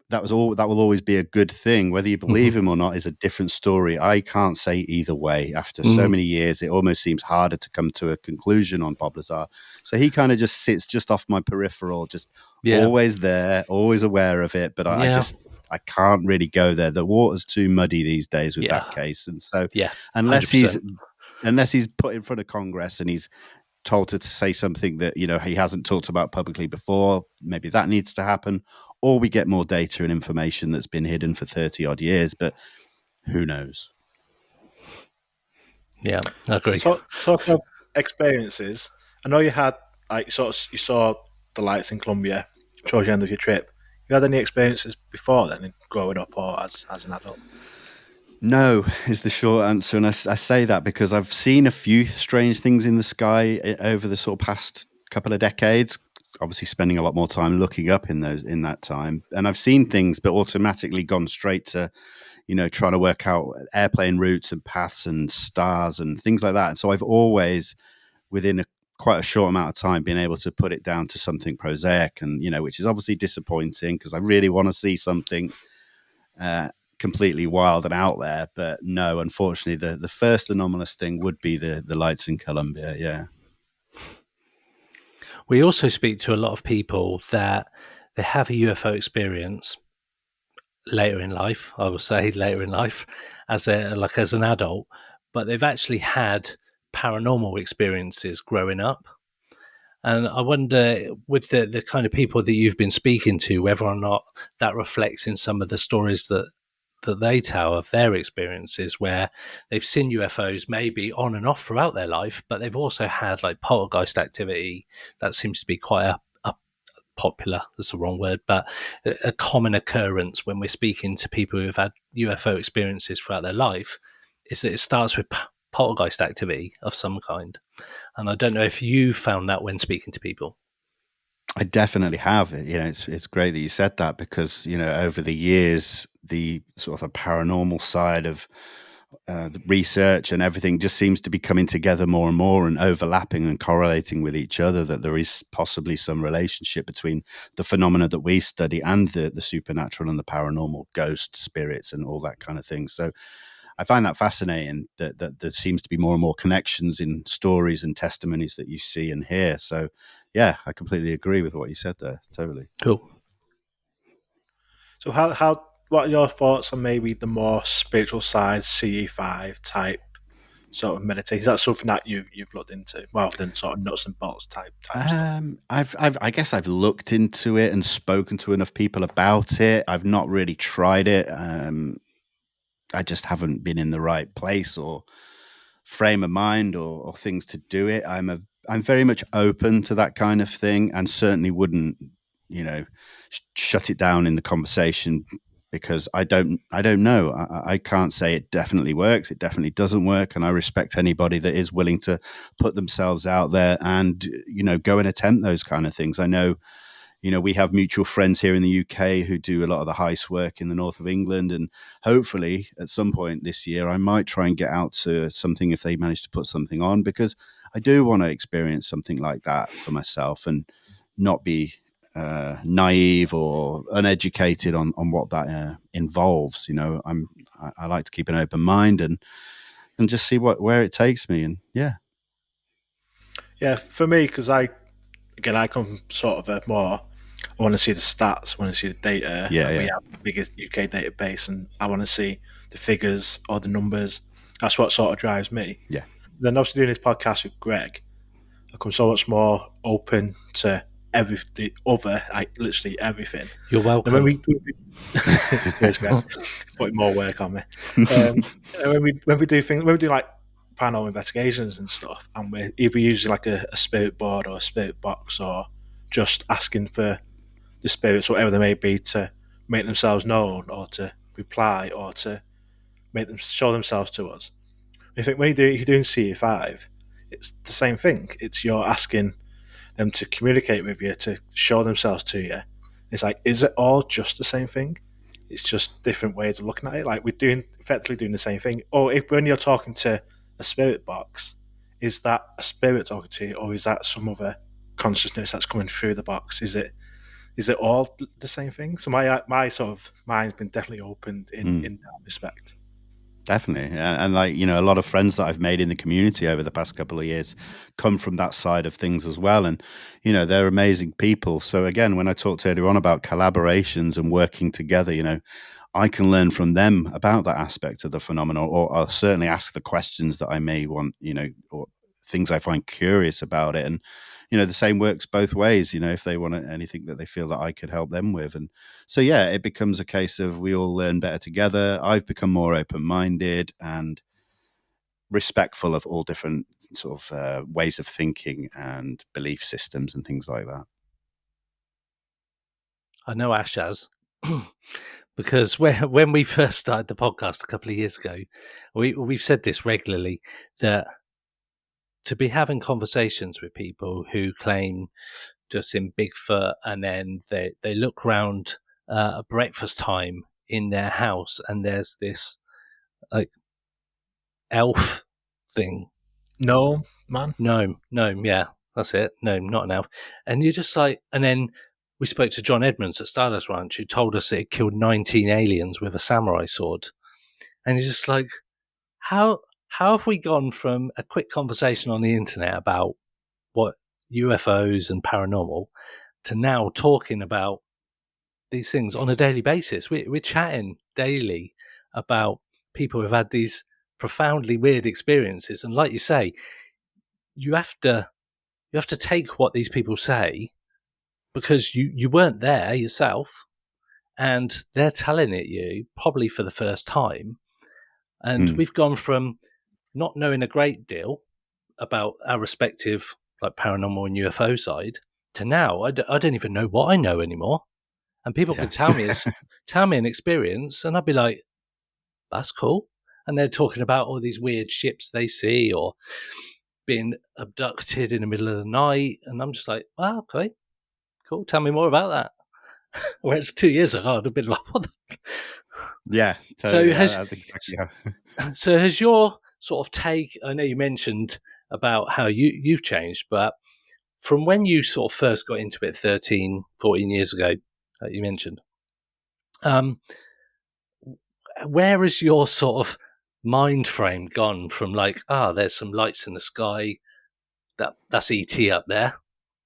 that will always be a good thing. Whether you believe him or not is a different story. I can't say either way. After so many years, it almost seems harder to come to a conclusion on Bob Lazar. So he kind of just sits just off my peripheral, just always there, always aware of it. But I can't really go there. The water's too muddy these days with that case. And so unless 100%. he's put in front of Congress and he's told to say something that he hasn't talked about publicly before, maybe that needs to happen, or we get more data and information that's been hidden for 30 odd years, but who knows? Yeah, I agree. So, talking of experiences, I know you had you saw the lights in Colombia towards the end of your trip. You had any experiences before then, growing up or as an adult? No, is the short answer. And I say that because I've seen a few strange things in the sky over the sort of past couple of decades, obviously spending a lot more time looking up in that time. And I've seen things, but automatically gone straight to, trying to work out airplane routes and paths and stars and things like that. And so I've always, within quite a short amount of time, been able to put it down to something prosaic and, which is obviously disappointing because I really want to see something completely wild and out there. But no, unfortunately, the first anomalous thing would be the lights in Colombia. Yeah. We also speak to a lot of people that they have a UFO experience later in life, I will say later in life, as an adult, but they've actually had paranormal experiences growing up. And I wonder, with the kind of people that you've been speaking to, whether or not that reflects in some of the stories that they tell of their experiences, where they've seen UFOs maybe on and off throughout their life, but they've also had like poltergeist activity. That seems to be quite a popular, that's the wrong word, but a common occurrence when we're speaking to people who've had UFO experiences throughout their life, is that it starts with poltergeist activity of some kind. And I don't know if you found that when speaking to people. I definitely have. It's great that you said that because, over the years, the sort of a paranormal side of the research and everything just seems to be coming together more and more and overlapping and correlating with each other, that there is possibly some relationship between the phenomena that we study and the supernatural and the paranormal, ghosts, spirits, and all that kind of thing. So I find that fascinating, that there seems to be more and more connections in stories and testimonies that you see and hear. So yeah, I completely agree with what you said there. Totally. Cool. So what are your thoughts on maybe the more spiritual side, CE5 type sort of meditation? Is that something that you've looked into rather than sort of nuts and bolts type stuff? I guess I've looked into it and spoken to enough people about it. I've not really tried it. I just haven't been in the right place or frame of mind or things to do it. I'm very much open to that kind of thing, and certainly wouldn't, shut it down in the conversation, because I don't know. I can't say it definitely works. It definitely doesn't work, and I respect anybody that is willing to put themselves out there and go and attempt those kind of things. I know. We have mutual friends here in the UK who do a lot of the heist work in the north of England. And hopefully at some point this year, I might try and get out to something if they manage to put something on, because I do want to experience something like that for myself and not be naive or uneducated on what that involves. I like to keep an open mind and just see where it takes me. And yeah. Yeah, for me, because I come sort of a more. I want to see the stats. I want to see the data. Yeah, We yeah. have the biggest UK database, and I want to see the figures or the numbers. That's what sort of drives me. Yeah. Then obviously doing this podcast with Greg, I come so much more open to everything other, like literally everything. You're And when welcome. cheers, Greg, putting more work on me. And when we do things, when we do like paranormal investigations and stuff, and we're either using like a spirit board or a spirit box, or just asking for the spirits, whatever they may be, to make themselves known or to reply or to make them show themselves to us. I think when you're doing CE5, it's the same thing. It's you're asking them to communicate with you, to show themselves to you. It's like, is it all just the same thing? It's just different ways of looking at it. Like we're effectively doing the same thing. Or if when you're talking to a spirit box, is that a spirit talking to you, or is that some other consciousness that's coming through the box? Is it all the same thing? So my sort of mind's been definitely opened in that respect. Definitely. And like, a lot of friends that I've made in the community over the past couple of years come from that side of things as well. And, they're amazing people. So again, when I talked earlier on about collaborations and working together, I can learn from them about that aspect of the phenomenon, or I'll certainly ask the questions that I may want, or things I find curious about it. And, the same works both ways, if they want anything that they feel that I could help them with. And so, yeah, it becomes a case of we all learn better together. I've become more open-minded and respectful of all different sort of ways of thinking and belief systems and things like that. I know Ash has, because when we first started the podcast a couple of years ago, we've said this regularly, that to be having conversations with people who claim to have seen Bigfoot, and then they look round at breakfast time in their house and there's this like elf thing. No, man. Gnome, yeah, that's it. Gnome, not an elf. And you're just like, and then we spoke to John Edmonds at Stardust Ranch, who told us it killed 19 aliens with a samurai sword. And you're just like, how have we gone from a quick conversation on the internet about what UFOs and paranormal to now talking about these things on a daily basis? We're chatting daily about people who've had these profoundly weird experiences, and like you say, you have to take what these people say, because you weren't there yourself, and they're telling it you probably for the first time. And we've gone from not knowing a great deal about our respective like paranormal and UFO side to now I don't even know what I know anymore. And people can tell me an experience, and I'd be like, that's cool. And they're talking about all these weird ships they see, or being abducted in the middle of the night, and I'm just like, well, okay, cool, tell me more about that. Whereas 2 years ago I'd have been like, Yeah, So totally. has That's exactly how. so has your sort of take? I know you mentioned about how you've changed, but from when you sort of first got into it 13, 14 years ago, that you mentioned, um, where has your sort of mind frame gone from like, there's some lights in the sky, that's ET up there,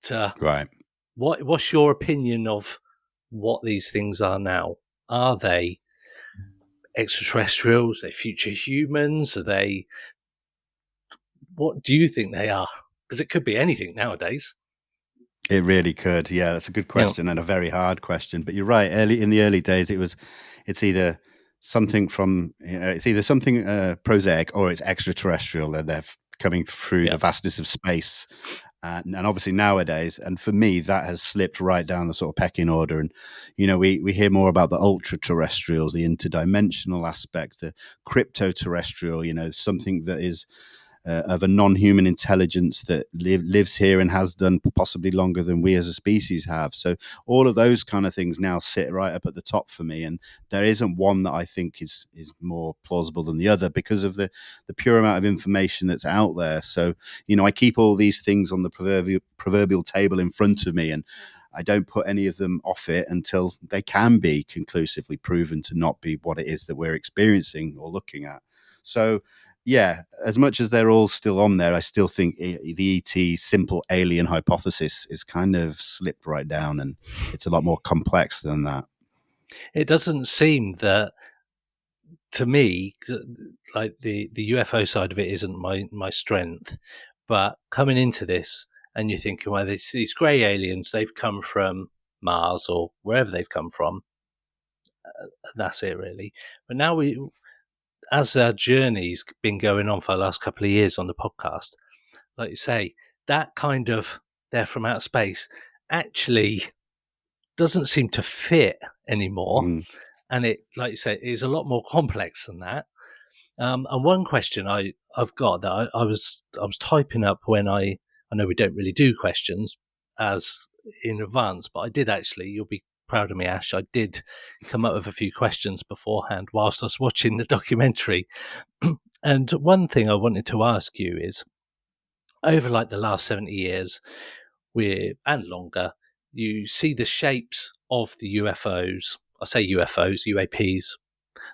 to Right. what's your opinion of what these things are now? Are they extraterrestrials? Are they future humans? Are they, what do you think they are? Because it could be anything nowadays. It really could. Yeah, that's a good You know, question and a very hard question. But you're right. Early in the early days, it's either something from, it's either something prosaic or it's extraterrestrial, and they're coming through yeah, the vastness of space. And obviously nowadays, and for me, that has slipped right down the sort of pecking order. And we hear more about the ultra terrestrials, the interdimensional aspect, the crypto terrestrial. Something that is of a non-human intelligence that lives here and has done possibly longer than we as a species have. So all of those kind of things now sit right up at the top for me, and there isn't one that I think is more plausible than the other because of the pure amount of information that's out there. So I keep all these things on the proverbial table in front of me, and I don't put any of them off it until they can be conclusively proven to not be what it is that we're experiencing or looking at. So yeah, as much as they're all still on there, I still think the ET simple alien hypothesis is kind of slipped right down, and it's a lot more complex than that. it doesn't seem that to me, like the UFO side of it isn't my strength, but coming into this and you're thinking, well, these grey aliens, they've come from Mars or wherever they've come from. That's it, really. But now as our journey's been going on for the last couple of years on the podcast, like you say, that kind of they're from outer space actually doesn't seem to fit anymore. Mm. And it, like you say, is a lot more complex than that. And one question I've got that I was typing up when I know we don't really do questions as in advance, but I did actually. You'll be proud of me, Ash. I did come up with a few questions beforehand whilst I was watching the documentary. And one thing I wanted to ask you is, over like the last 70 years, and longer, you see the shapes of the UFOs. I say UFOs, UAPs,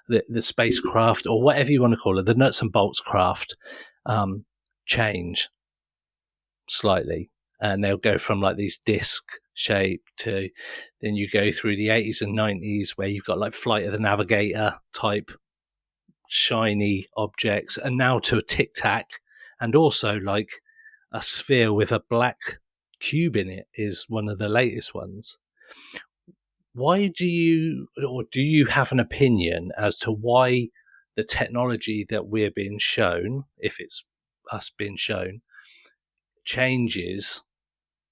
the spacecraft, or whatever you want to call it, the nuts and bolts craft, change slightly. And they'll go from like these disc shape to then you go through the 80s and 90s where you've got like Flight of the Navigator type shiny objects, and now to a tic tac, and also like a sphere with a black cube in it is one of the latest ones. Why do you have an opinion as to why the technology that we're being shown, if it's us being shown, changes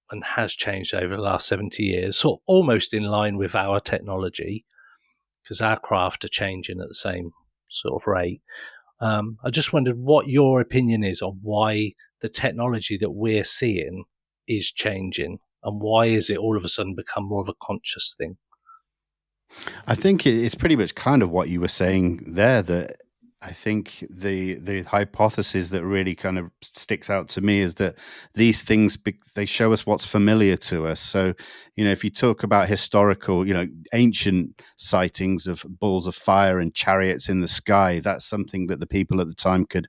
and has changed over the last 70 years, sort of almost in line with our technology, because our craft are changing at the same sort of rate. I just wondered what your opinion is on why the technology that we're seeing is changing, and why is it all of a sudden become more of a conscious thing? I think it's pretty much kind of what you were saying there, that I think the hypothesis that really kind of sticks out to me is that these things, they show us what's familiar to us. So, if you talk about historical, ancient sightings of balls of fire and chariots in the sky, that's something that the people at the time could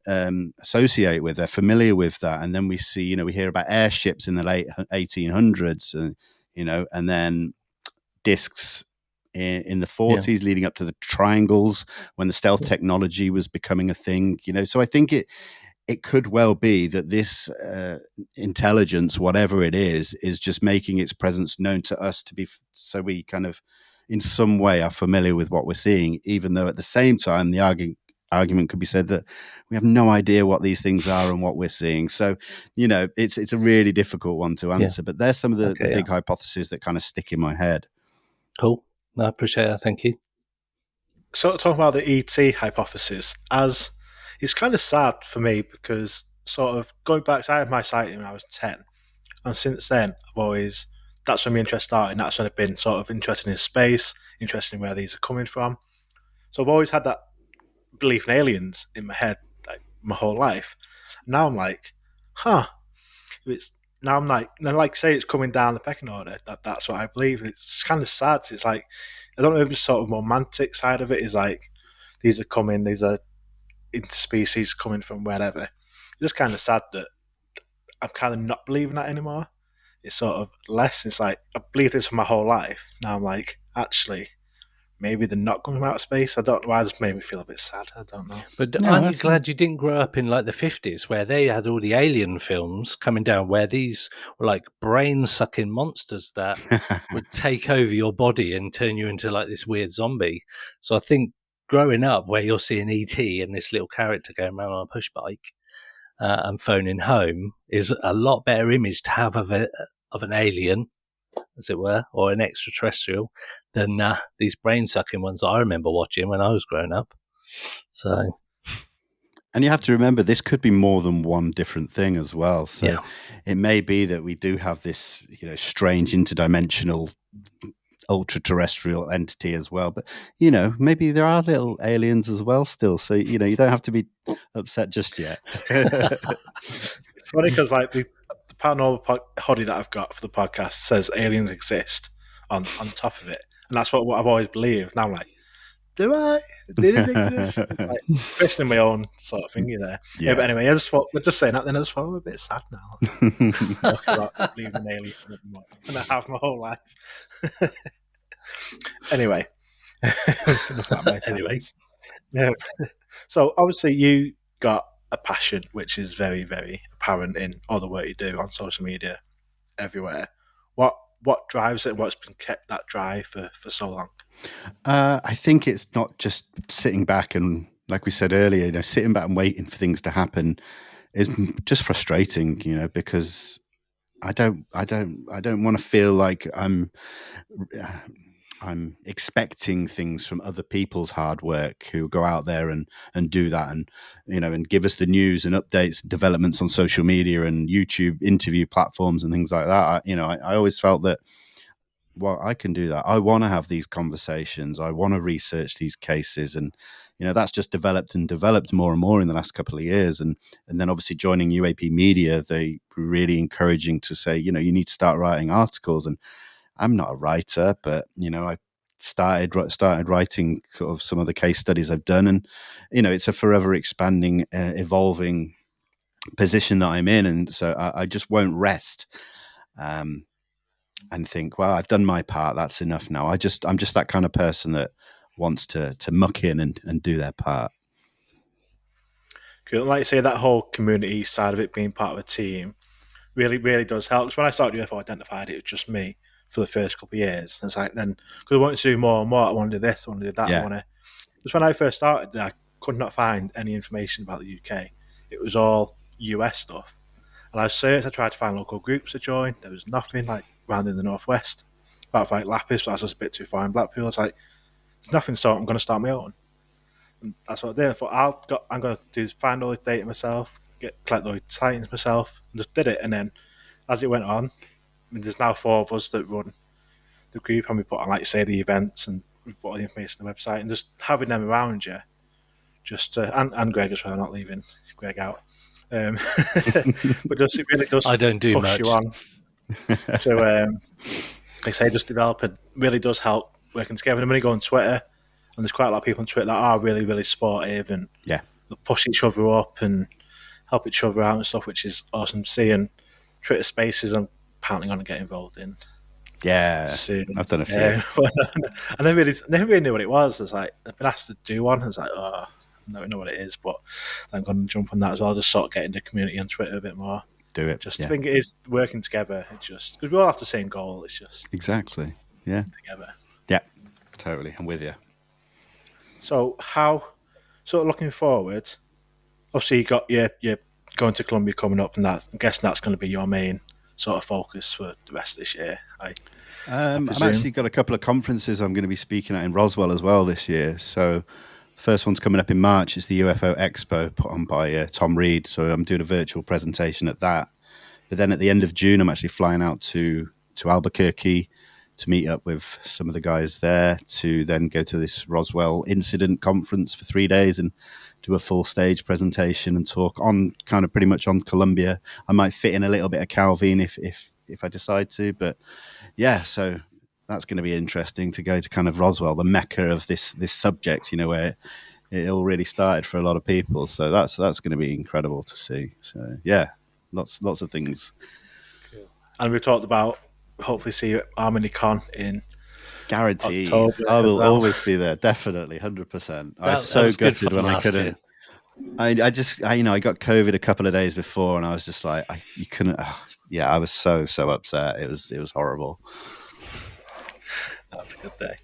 associate with. They're familiar with that. And then we see, we hear about airships in the late 1800s, and and then discs in the 40s, leading up to the triangles when the stealth technology was becoming a thing. So I think it could well be that this intelligence, whatever it is just making its presence known to us, so we kind of in some way are familiar with what we're seeing, even though at the same time the argument could be said that we have no idea what these things are and what we're seeing. So it's a really difficult one to answer, but there's some of the big hypotheses that kind of stick in my head. Cool. I appreciate that. Thank you. So talking about the ET hypothesis, as it's kind of sad for me because sort of going back, so I had my sighting when I was 10, and since then that's when my interest started, and that's when I've been sort of interested in space, interested in where these are coming from. So I've always had that belief in aliens in my head, like my whole life. Now I'm like, huh. It's now I'm like say it's coming down the pecking order. That's what I believe. It's kind of sad. It's like I don't know if the sort of romantic side of it is like these are interspecies coming from wherever. It's just kind of sad that I'm kind of not believing that anymore. It's sort of less. It's like I believed this for my whole life. Now I'm like, actually, maybe they're not coming from outer space. I don't know why. It just made me feel a bit sad. I don't know. But No, aren't you that's glad you didn't grow up in like the 50s where they had all the alien films coming down where these were like brain sucking monsters that would take over your body and turn you into like this weird zombie? So I think growing up where you're seeing ET and this little character going around on a push bike and phoning home is a lot better image to have of an alien, as it were, or an extraterrestrial than these brain sucking ones that I remember watching when I was growing up. So. And you have to remember, this could be more than one different thing as well. So Yeah. it may be that we do have this, strange interdimensional ultra-terrestrial entity as well. But, maybe there are little aliens as well still. So, you don't have to be upset just yet. It's funny because like the paranormal hoodie that I've got for the podcast says aliens exist on top of it. And that's what I've always believed. Now I'm like, do I? Did it exist? Like, questioning my own sort of thing, Yeah, but anyway, I just thought, we're just saying that, then I just thought I'm a bit sad now. Talking about believing in aliens and I have my whole life. Anyway. Anyway. Yeah. So obviously you got a passion which is very, very apparent in all the work you do on social media everywhere. What drives it? What's been kept that drive for so long? I think it's not just sitting back and, like we said earlier, sitting back and waiting for things to happen is just frustrating, because I don't want to feel like I'm expecting things from other people's hard work who go out there and do that and and give us the news and updates and developments on social media and YouTube interview platforms and things like that. I always felt that, well, I can do that. I want to have these conversations. I want to research these cases. And, that's just developed more and more in the last couple of years. And then obviously joining UAP Media, they were really encouraging to say, you need to start writing articles. And I'm not a writer, but, I started writing sort of some of the case studies I've done. And, it's a forever expanding, evolving position that I'm in. And so I just won't rest. And think, well, I've done my part. That's enough now. I'm just that kind of person that wants to muck in and do their part. Cool. Like you say, that whole community side of it, being part of a team, really, really does help. Because when I started UFO Identified, it was just me for the first couple of years. And it's like then, because I wanted to do more and more, I want to do this, I want to do that. Yeah. Because when I first started, I could not find any information about the UK. It was all US stuff. And I searched, I tried to find local groups to join. There was nothing like around in the northwest. About like Lapis, but that's just a bit too far in Blackpool. It's like there's nothing, so I'm going to start my own. And that's what I did. I thought I'm going to do is find all the data myself, collect all the sightings myself, and just did it. And then as it went on, there's now 4 of us that run the group, and we put on, like say, the events and we put all the information on the website, and just having them around you, just and Greg as well, not leaving Greg out. But just it really does. I don't do push much. you on. So, like I say, just developing really does help working together. And when you go on Twitter, and there's quite a lot of people on Twitter that are really, really supportive and Yeah, they'll push each other up and help each other out and stuff, which is awesome to see. And Twitter Spaces, I'm apparently going to get involved in. Yeah, soon. I've done a few. I never really knew what it was. It's like I've been asked to do one. It's like, I don't know what it is, but I'm going to jump on that as well. Just sort of get into the community on Twitter a bit more. Do it. Just think it is working together. It's just because we all have the same goal. It's just exactly. Yeah. Together. Yeah. Totally. I'm with you. So how? Sort of looking forward. Obviously, you got your going to Colombia coming up, and that I'm guessing that's going to be your main sort of focus for the rest of this year. I've actually got a couple of conferences I'm going to be speaking at in Roswell as well this year. So first one's coming up in March. It's the UFO Expo put on by Tom Reed. So I'm doing a virtual presentation at that. But then at the end of June, I'm actually flying out to Albuquerque to meet up with some of the guys there to then go to this Roswell incident conference for 3 days and do a full stage presentation and talk on kind of pretty much on Columbia. I might fit in a little bit of Calvine if I decide to, but yeah, so that's going to be interesting to go to kind of Roswell, the mecca of this subject, where it all really started for a lot of people. So that's going to be incredible to see. So yeah, lots of things. Cool. And we talked about hopefully see you at HarmonyCon in Guaranteed. October I will as well. always be there. Definitely, 100%. I was That so was good gutted fun when I last couldn't. year. I got COVID a couple of days before, and I was just like, you couldn't. I was so upset. It was horrible. That's a good day.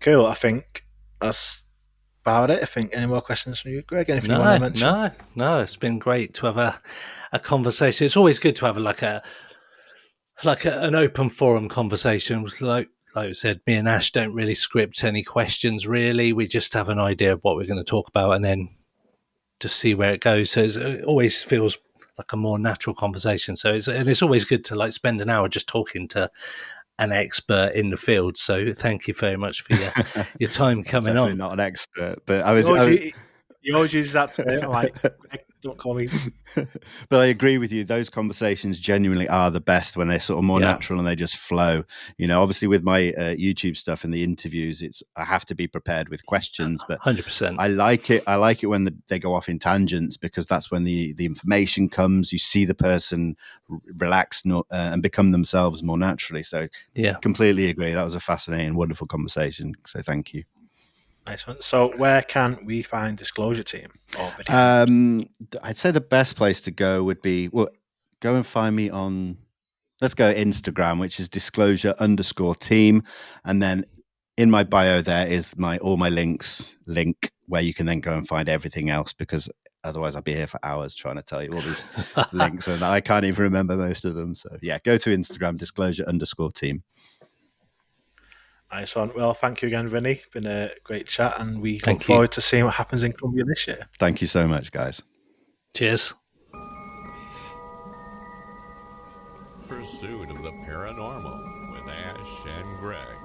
Cool. I think that's about it. I think any more questions from you, Greg? Anything you want to mention? No. It's been great to have a conversation. It's always good to have an open forum conversation. Like I said, me and Ash don't really script any questions. Really, we just have an idea of what we're going to talk about, and then just see where it goes. So it always feels like a more natural conversation. So it's always good to like spend an hour just talking to an expert in the field. So thank you very much for your time coming Definitely on. not an expert, but You always use that term, like, don't call me. But I agree with you. Those conversations genuinely are the best when they're sort of more natural and they just flow. Obviously with my YouTube stuff and the interviews, I have to be prepared with questions, but 100%. I like it. I like it when they go off in tangents, because that's when the information comes. You see the person relax and become themselves more naturally. So yeah, completely agree. That was a fascinating, wonderful conversation. So thank you. Nice one. So where can we find Disclosure Team? I'd say the best place to go would be, go and find me on, let's go Instagram, which is disclosure_team. And then in my bio there is all my links where you can then go and find everything else, because otherwise I'll be here for hours trying to tell you all these links and I can't even remember most of them. So yeah, go to Instagram, disclosure_team. Nice one. Well, thank you again, Vinnie. It's been a great chat, and we look you. forward to seeing what happens in Columbia this year. Thank you so much, guys. Cheers. Pursuit of the Paranormal with Ash and Greg.